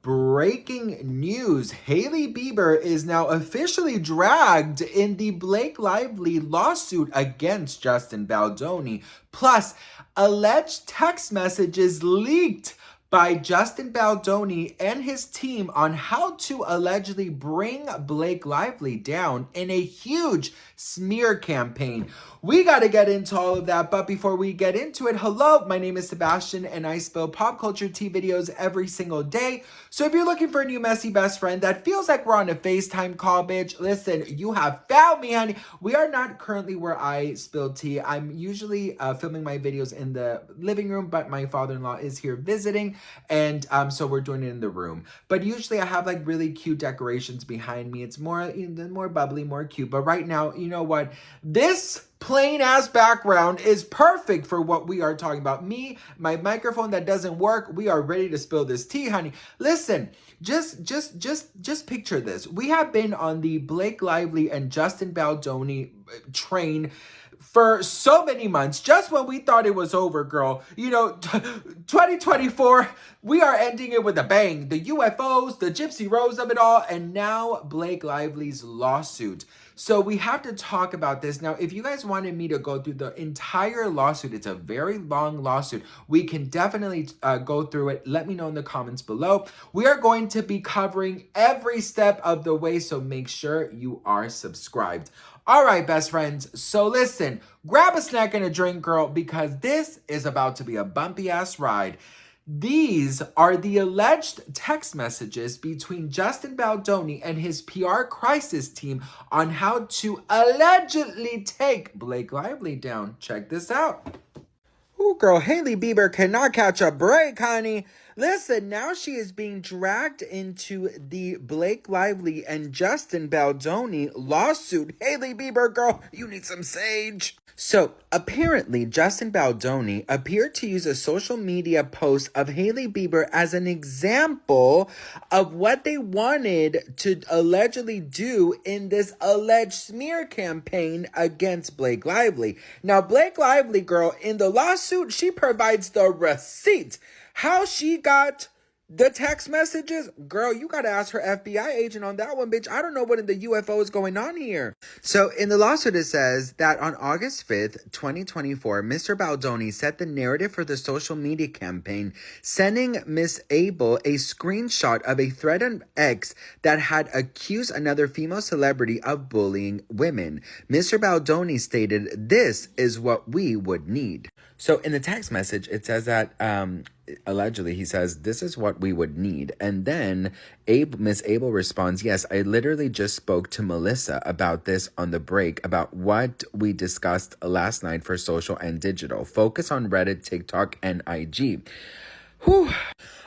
Breaking news. Hailey Bieber is now officially dragged in the Blake Lively lawsuit against Justin Baldoni. Plus, alleged text messages leaked by Justin Baldoni and his team on how to allegedly bring Blake Lively down in a huge smear campaign. We got to get into all of that, but before we get into it, hello, my name is Sebastian and I spill pop culture tea videos every single day. So if you're looking for a new messy best friend that feels like we're on a FaceTime call, bitch, listen, you have found me, honey. We are not currently where I spill tea. I'm usually filming my videos in the living room, but my father-in-law is here visiting. And so we're doing it in the room. But usually I have like really cute decorations behind me. It's more, more bubbly, more cute. But right now, you know what? This plain ass background is perfect for what we are talking about. Me, my microphone that doesn't work. We are ready to spill this tea, honey. Listen, just picture this. We have been on the Blake Lively and Justin Baldoni train for so many months, just when we thought it was over, girl. 2024, we are ending it with a bang. The UFOs, the Gypsy Rose of it all, and now Blake Lively's lawsuit. So we have to talk about this. Now, if you guys wanted me to go through the entire lawsuit, it's a very long lawsuit. We can definitely go through it. Let me know in the comments below. We are going to be covering every step of the way, so make sure you are subscribed. All right, best friends. So listen, grab a snack and a drink, girl, because this is about to be a bumpy ass ride. These are the alleged text messages between Justin Baldoni and his PR crisis team on how to allegedly take Blake Lively down. Check this out. Ooh, girl, Hailey Bieber cannot catch a break, honey. Listen, now she is being dragged into the Blake Lively and Justin Baldoni lawsuit. Hailey Bieber, girl, you need some sage. So, apparently, Justin Baldoni appeared to use a social media post of Hailey Bieber as an example of what they wanted to allegedly do in this alleged smear campaign against Blake Lively. Now, Blake Lively, girl, in the lawsuit, she provides the receipts. How she got the text messages, girl, you gotta ask her FBI agent on that one, bitch. I don't know what in the UFO is going on here. So in the lawsuit, it says that on August 5th, 2024, Mr. Baldoni set the narrative for the social media campaign, sending Miss Abel a screenshot of a thread on X that had accused another female celebrity of bullying women. Mr. Baldoni stated, "This is what we would need." So in the text message, it says that allegedly he says, "This is what we would need." And then Miss Abel responds, "Yes, I literally just spoke to Melissa about this on the break, about what we discussed last night for social and digital. Focus on Reddit, TikTok, and IG." Whew.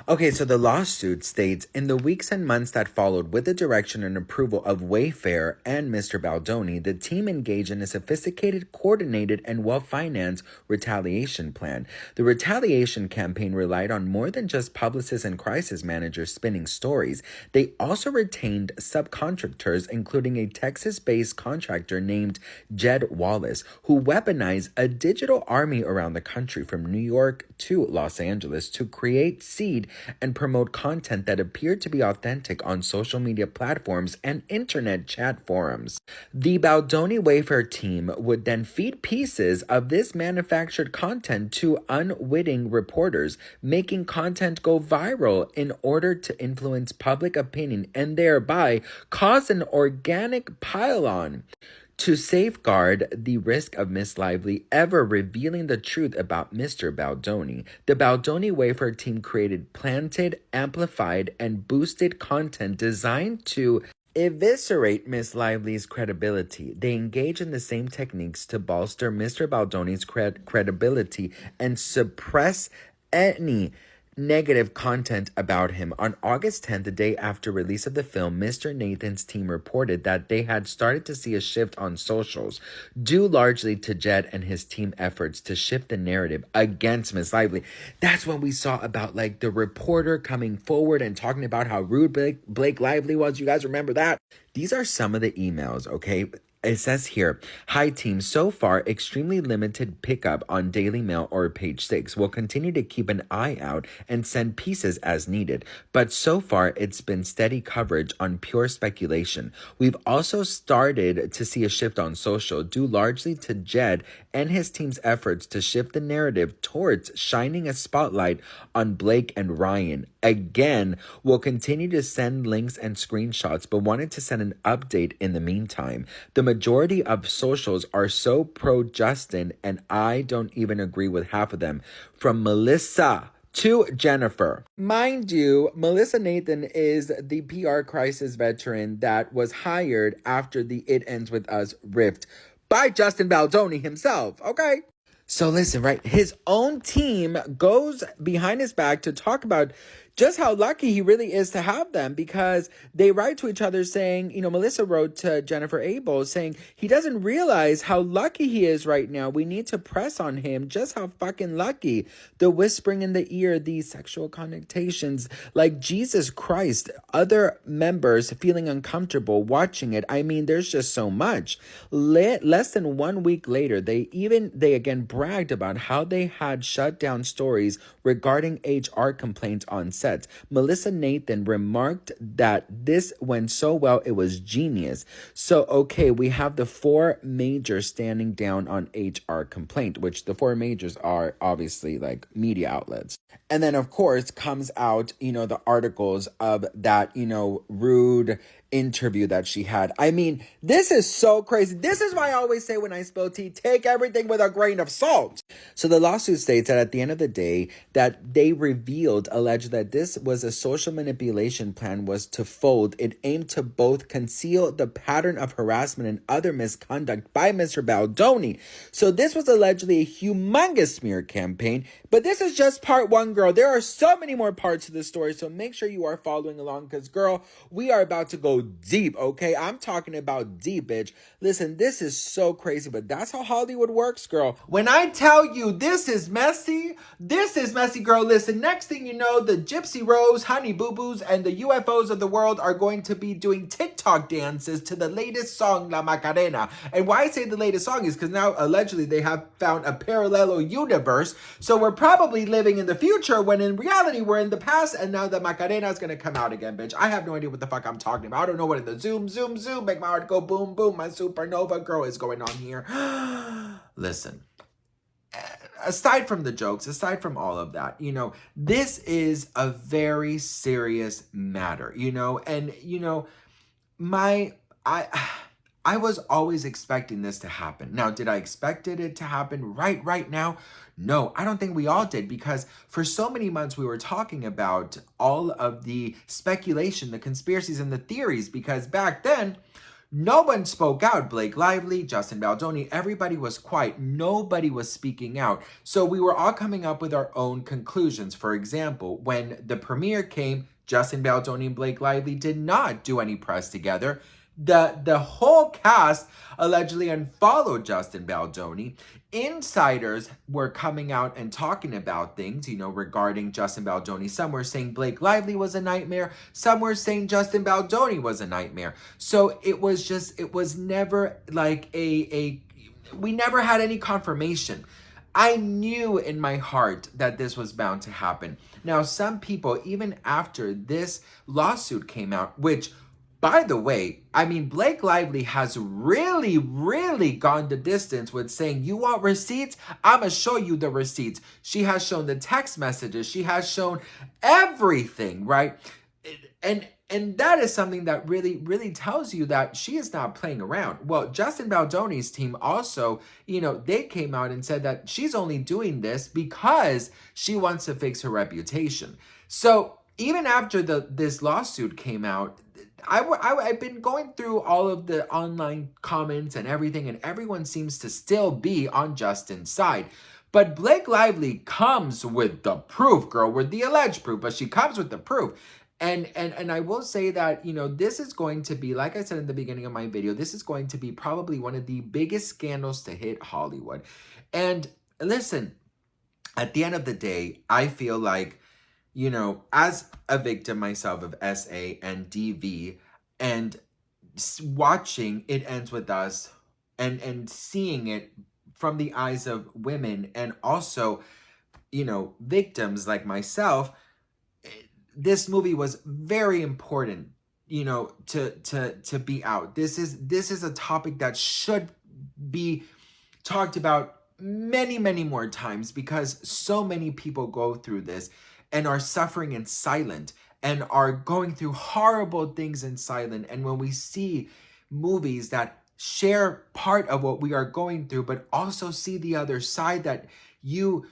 Okay, so the lawsuit states, in the weeks and months that followed, with the direction and approval of Wayfair and Mr. Baldoni, the team engaged in a sophisticated, coordinated, and well-financed retaliation plan. The retaliation campaign relied on more than just publicists and crisis managers spinning stories. They also retained subcontractors, including a Texas-based contractor named Jed Wallace, who weaponized a digital army around the country from New York to Los Angeles to create, seed, and promote content that appeared to be authentic on social media platforms and internet chat forums. The Baldoni Wayfair team would then feed pieces of this manufactured content to unwitting reporters, making content go viral in order to influence public opinion and thereby cause an organic pile-on. To safeguard the risk of Miss Lively ever revealing the truth about Mr. Baldoni, the Baldoni Wayfair team created planted, amplified, and boosted content designed to eviscerate Miss Lively's credibility. They engage in the same techniques to bolster Mr. Baldoni's credibility and suppress any negative content about him. On August 10th, the day after release of the film, Mr. Nathan's team reported that they had started to see a shift on socials, due largely to Jed and his team efforts to shift the narrative against Miss Lively. That's when we saw about like the reporter coming forward and talking about how rude Blake Lively was. You guys remember that? These are some of the emails, okay? It says here, hi team, so far extremely limited pickup on Daily Mail or Page 6. We'll continue to keep an eye out and send pieces as needed. But so far it's been steady coverage on pure speculation. We've also started to see a shift on social due largely to Jed and his team's efforts to shift the narrative towards shining a spotlight on Blake and Ryan. Again, we'll continue to send links and screenshots, but wanted to send an update in the meantime. The majority of socials are so pro Justin, and I don't even agree with half of them. From Melissa to Jennifer. Mind you, Melissa Nathan is the PR crisis veteran that was hired after the It Ends With Us rift by Justin Baldoni himself, okay? So listen, right? His own team goes behind his back to talk about just how lucky he really is to have them, because they write to each other saying, Melissa wrote to Jennifer Abel saying he doesn't realize how lucky he is right now. We need to press on him just how fucking lucky. The whispering in the ear, these sexual connotations, like Jesus Christ, other members feeling uncomfortable watching it. I mean, there's just so much. Less than 1 week later, they again bragged about how they had shut down stories regarding HR complaints on set. Melissa Nathan remarked that this went so well, it was genius. So, okay, we have the 4 majors standing down on HR complaint, which the 4 majors are obviously like media outlets. And then, of course, comes out, the articles of that, rude interview that she had. I mean, this is so crazy. This is why I always say when I spill tea, take everything with a grain of salt. So the lawsuit states that at the end of the day, that they alleged that this was a social manipulation plan was to fold. It aimed to both conceal the pattern of harassment and other misconduct by Mr. Baldoni. So this was allegedly a humongous smear campaign, but this is just part 1, girl. There are so many more parts to the story, so make sure you are following along because, girl, we are about to go deep, okay? I'm talking about deep, bitch. Listen, this is so crazy, but that's how Hollywood works, girl. When I tell you this is messy, girl. Listen, next thing you know, the Gypsy Rose, Honey Boo Boos, and the UFOs of the world are going to be doing TikTok dances to the latest song, La Macarena. And why I say the latest song is because now, allegedly, they have found a parallel universe, so we're probably living in the future when in reality, we're in the past, and now the Macarena is going to come out again, bitch. I have no idea what the fuck I'm talking about. I don't know what in the zoom, make my heart go boom, boom. My supernova girl is going on here. Listen, aside from the jokes, aside from all of that, this is a very serious matter, and, I was always expecting this to happen. Now, did I expect it to happen right now? No, I don't think we all did, because for so many months we were talking about all of the speculation, the conspiracies, and the theories, because back then, no one spoke out. Blake Lively, Justin Baldoni, everybody was quiet. Nobody was speaking out. So we were all coming up with our own conclusions. For example, when the premiere came, Justin Baldoni and Blake Lively did not do any press together. The whole cast allegedly unfollowed Justin Baldoni. Insiders were coming out and talking about things, regarding Justin Baldoni. Some were saying Blake Lively was a nightmare. Some were saying Justin Baldoni was a nightmare. So it was never like we never had any confirmation. I knew in my heart that this was bound to happen. Now, some people, even after this lawsuit came out, which, by the way, Blake Lively has really, really gone the distance with saying, you want receipts? I'm going to show you the receipts. She has shown the text messages. She has shown everything, right? And that is something that really, really tells you that she is not playing around. Well, Justin Baldoni's team also, they came out and said that she's only doing this because she wants to fix her reputation. So even after this lawsuit came out, I've been going through all of the online comments and everything, and everyone seems to still be on Justin's side. But Blake Lively comes with the proof, girl, with the alleged proof, but she comes with the proof. And I will say that, this is going to be, like I said in the beginning of my video, this is going to be probably one of the biggest scandals to hit Hollywood. And listen, at the end of the day, I feel like, as a victim myself of SA and DV, and watching It Ends With Us and seeing it from the eyes of women and also, you know, victims like myself, this movie was very important, you know, to be out. This is a topic that should be talked about many, many more times because so many people go through this and are suffering in silence and are going through horrible things in silence. And when we see movies that share part of what we are going through, but also see the other side, that you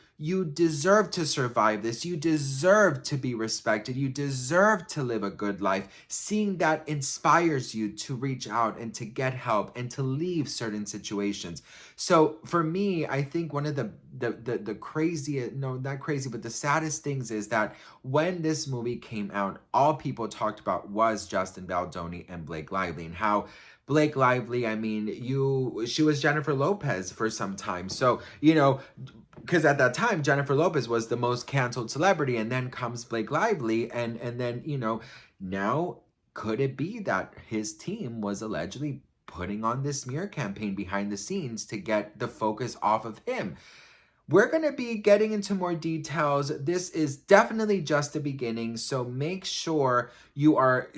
deserve to survive this. You deserve to be respected. You deserve to live a good life. Seeing that inspires you to reach out and to get help and to leave certain situations. So for me, I think one of the crazy, no, not crazy, but the saddest things is that when this movie came out, all people talked about was Justin Baldoni and Blake Lively, and how Blake Lively, I mean, she was Jennifer Lopez for some time. So, you know, because at that time Jennifer Lopez was the most canceled celebrity, and then comes Blake Lively, and then, you know, now could it be that his team was allegedly putting on this smear campaign behind the scenes to get the focus off of him? We're going to be getting into more details. This is definitely just the beginning, so make sure you are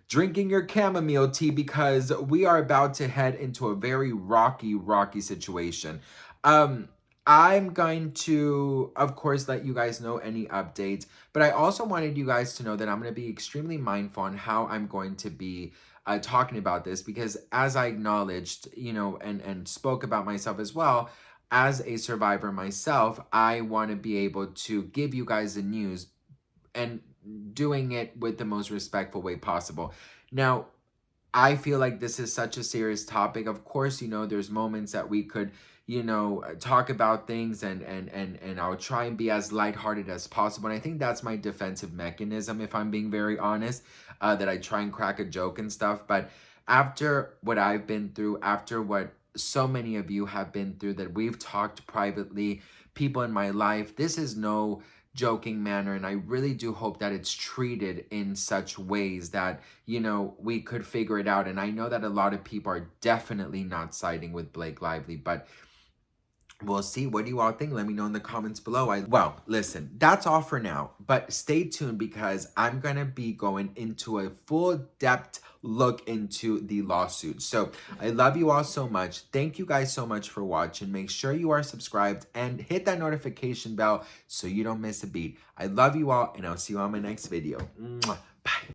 drinking your chamomile tea because we are about to head into a very rocky situation. I'm going to, of course, let you guys know any updates, but I also wanted you guys to know that I'm going to be extremely mindful on how I'm going to be talking about this, because as I acknowledged, you know, and spoke about myself as well, as a survivor myself, I want to be able to give you guys the news and doing it with the most respectful way possible. Now, I feel like this is such a serious topic. Of course, you know, there's moments that we could, you know, talk about things, and I'll try and be as lighthearted as possible. And I think that's my defensive mechanism, if I'm being very honest, that I try and crack a joke and stuff. But after what I've been through, after what so many of you have been through, that we've talked privately, people in my life, this is no joking manner, and I really do hope that it's treated in such ways that, you know, we could figure it out. And I know that a lot of people are definitely not siding with Blake Lively, but we'll see. What do you all think? Let me know in the comments below. Well, listen, that's all for now, but stay tuned because I'm going to be going into a full depth look into the lawsuit. So I love you all so much. Thank you guys so much for watching. Make sure you are subscribed and hit that notification bell so you don't miss a beat. I love you all, and I'll see you on my next video. Mwah. Bye.